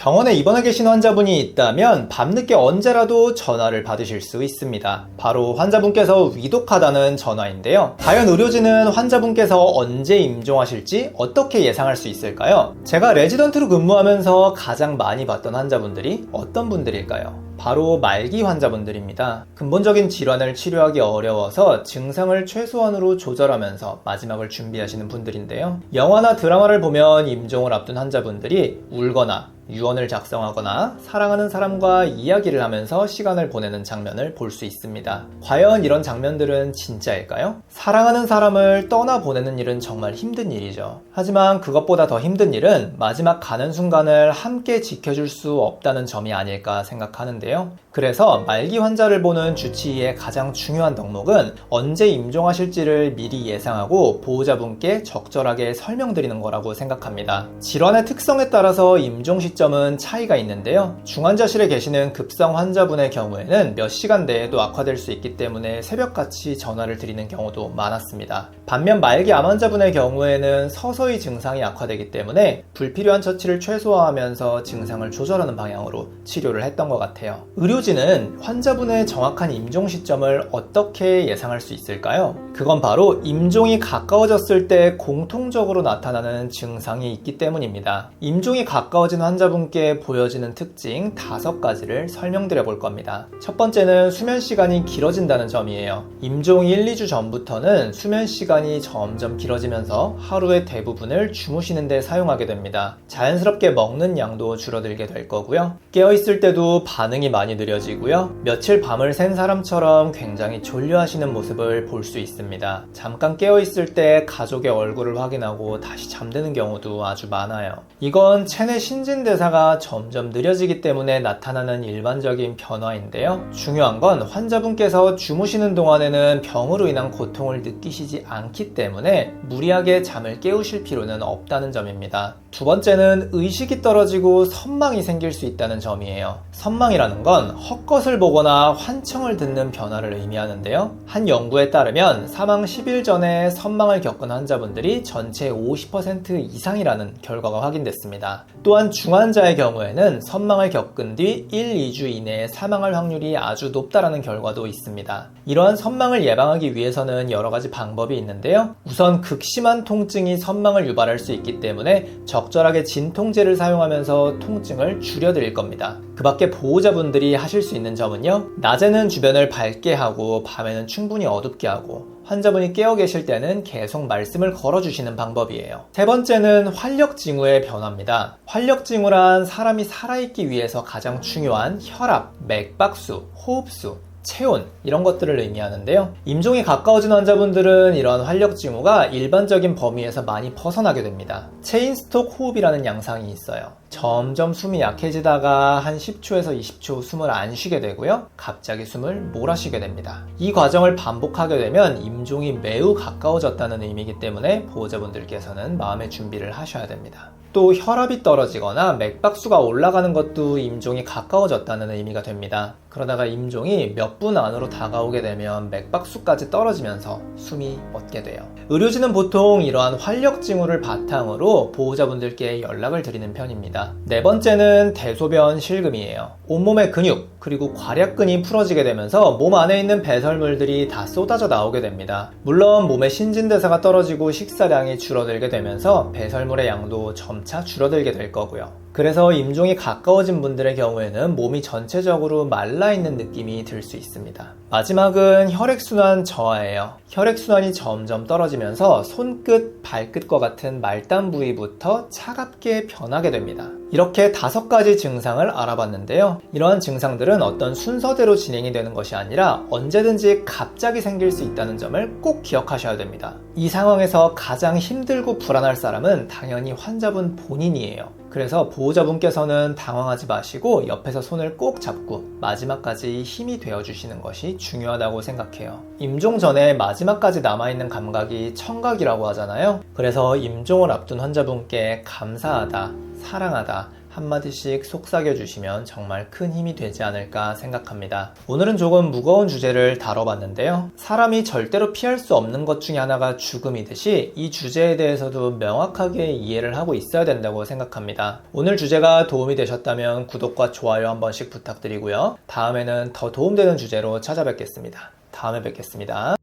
병원에 입원해 계신 환자분이 있다면 밤늦게 언제라도 전화를 받으실 수 있습니다. 바로 환자분께서 위독하다는 전화인데요. 과연 의료진은 환자분께서 언제 임종하실지 어떻게 예상할 수 있을까요? 제가 레지던트로 근무하면서 가장 많이 봤던 환자분들이 어떤 분들일까요? 바로 말기 환자분들입니다. 근본적인 질환을 치료하기 어려워서 증상을 최소한으로 조절하면서 마지막을 준비하시는 분들인데요. 영화나 드라마를 보면 임종을 앞둔 환자분들이 울거나 유언을 작성하거나 사랑하는 사람과 이야기를 하면서 시간을 보내는 장면을 볼 수 있습니다. 과연 이런 장면들은 진짜일까요? 사랑하는 사람을 떠나보내는 일은 정말 힘든 일이죠. 하지만 그것보다 더 힘든 일은 마지막 가는 순간을 함께 지켜줄 수 없다는 점이 아닐까 생각하는데요. 그래서 말기 환자를 보는 주치의의 가장 중요한 덕목은 언제 임종하실지를 미리 예상하고 보호자분께 적절하게 설명드리는 거라고 생각합니다. 질환의 특성에 따라서 임종 시점은 차이가 있는데요. 중환자실에 계시는 급성 환자분의 경우에는 몇 시간 내에도 악화될 수 있기 때문에 새벽같이 전화를 드리는 경우도 많았습니다. 반면 말기 암 환자분의 경우에는 서서히 증상이 악화되기 때문에 불필요한 처치를 최소화하면서 증상을 조절하는 방향으로 치료를 했던 것 같아요. 의료진은 환자분의 정확한 임종 시점을 어떻게 예상할 수 있을까요? 그건 바로 임종이 가까워졌을 때 공통적으로 나타나는 증상이 있기 때문입니다. 임종이 가까워진 환자분께 보여지는 특징 5가지를 설명드려 볼 겁니다. 첫 번째는 수면 시간이 길어진다는 점이에요. 임종 1, 2주 전부터는 수면 시간이 점점 길어지면서 하루의 대부분을 주무시는 데 사용하게 됩니다. 자연스럽게 먹는 양도 줄어들게 될 거고요. 깨어있을 때도 반응이 많이 느려지고요. 며칠 밤을 샌 사람처럼 굉장히 졸려하시는 모습을 볼 수 있습니다. 잠깐 깨어있을 때 가족의 얼굴을 확인하고 다시 잠드는 경우도 아주 많아요. 이건 체내 신진대사가 점점 느려지기 때문에 나타나는 일반적인 변화인데요. 중요한 건 환자분께서 주무시는 동안에는 병으로 인한 고통을 느끼시지 않기 때문에 무리하게 잠을 깨우실 필요는 없다는 점입니다. 두 번째는 의식이 떨어지고 선망이 생길 수 있다는 점이에요. 선망이라는 건 헛것을 보거나 환청을 듣는 변화를 의미하는데요. 한 연구에 따르면 사망 10일 전에 선망을 겪은 환자분들이 전체의 50% 이상이라는 결과가 확인됐습니다. 또한 중환자의 경우에는 선망을 겪은 뒤 1, 2주 이내에 사망할 확률이 아주 높다는 결과도 있습니다. 이러한 선망을 예방하기 위해서는 여러 가지 방법이 있는데요. 우선 극심한 통증이 선망을 유발할 수 있기 때문에 적절하게 진통제를 사용하면서 통증을 줄여드릴 겁니다. 그 밖에 보호자분들이 하실 수 있는 점은요. 낮에는 주변을 밝게 하고 밤에는 충분히 어둡게 하고 환자분이 깨어 계실 때는 계속 말씀을 걸어주시는 방법이에요. 세 번째는 활력징후의 변화입니다. 활력징후란 사람이 살아있기 위해서 가장 중요한 혈압, 맥박수, 호흡수, 체온 이런 것들을 의미하는데요. 임종이 가까워진 환자분들은 이런 활력징후가 일반적인 범위에서 많이 벗어나게 됩니다. 체인스톡 호흡이라는 양상이 있어요. 점점 숨이 약해지다가 한 10초에서 20초 숨을 안 쉬게 되고요. 갑자기 숨을 몰아쉬게 됩니다. 이 과정을 반복하게 되면 임종이 매우 가까워졌다는 의미이기 때문에 보호자분들께서는 마음의 준비를 하셔야 됩니다. 또 혈압이 떨어지거나 맥박수가 올라가는 것도 임종이 가까워졌다는 의미가 됩니다. 그러다가 임종이 몇 분 안으로 다가오게 되면 맥박수까지 떨어지면서 숨이 멎게 돼요. 의료진은 보통 이러한 활력징후를 바탕으로 보호자분들께 연락을 드리는 편입니다. 네 번째는 대소변 실금이에요. 온몸의 근육 그리고 괄약근이 풀어지게 되면서 몸 안에 있는 배설물들이 다 쏟아져 나오게 됩니다. 물론 몸의 신진대사가 떨어지고 식사량이 줄어들게 되면서 배설물의 양도 점차 줄어들게 될 거고요. 그래서 임종이 가까워진 분들의 경우에는 몸이 전체적으로 말라있는 느낌이 들 수 있습니다. 마지막은 혈액순환 저하예요. 혈액순환이 점점 떨어지면서 손끝, 발끝과 같은 말단 부위부터 차갑게 변하게 됩니다. 이렇게 5가지 증상을 알아봤는데요. 이러한 증상들은 어떤 순서대로 진행이 되는 것이 아니라 언제든지 갑자기 생길 수 있다는 점을 꼭 기억하셔야 됩니다. 이 상황에서 가장 힘들고 불안할 사람은 당연히 환자분 본인이에요. 그래서 보호자분께서는 당황하지 마시고 옆에서 손을 꼭 잡고 마지막까지 힘이 되어주시는 것이 중요하다고 생각해요. 임종 전에 마지막까지 남아있는 감각이 청각이라고 하잖아요. 그래서 임종을 앞둔 환자분께 감사하다, 사랑하다, 한마디씩 속삭여주시면 정말 큰 힘이 되지 않을까 생각합니다. 오늘은 조금 무거운 주제를 다뤄봤는데요. 사람이 절대로 피할 수 없는 것 중에 하나가 죽음이듯이 이 주제에 대해서도 명확하게 이해를 하고 있어야 된다고 생각합니다. 오늘 주제가 도움이 되셨다면 구독과 좋아요 한 번씩 부탁드리고요. 다음에는 더 도움되는 주제로 찾아뵙겠습니다. 다음에 뵙겠습니다.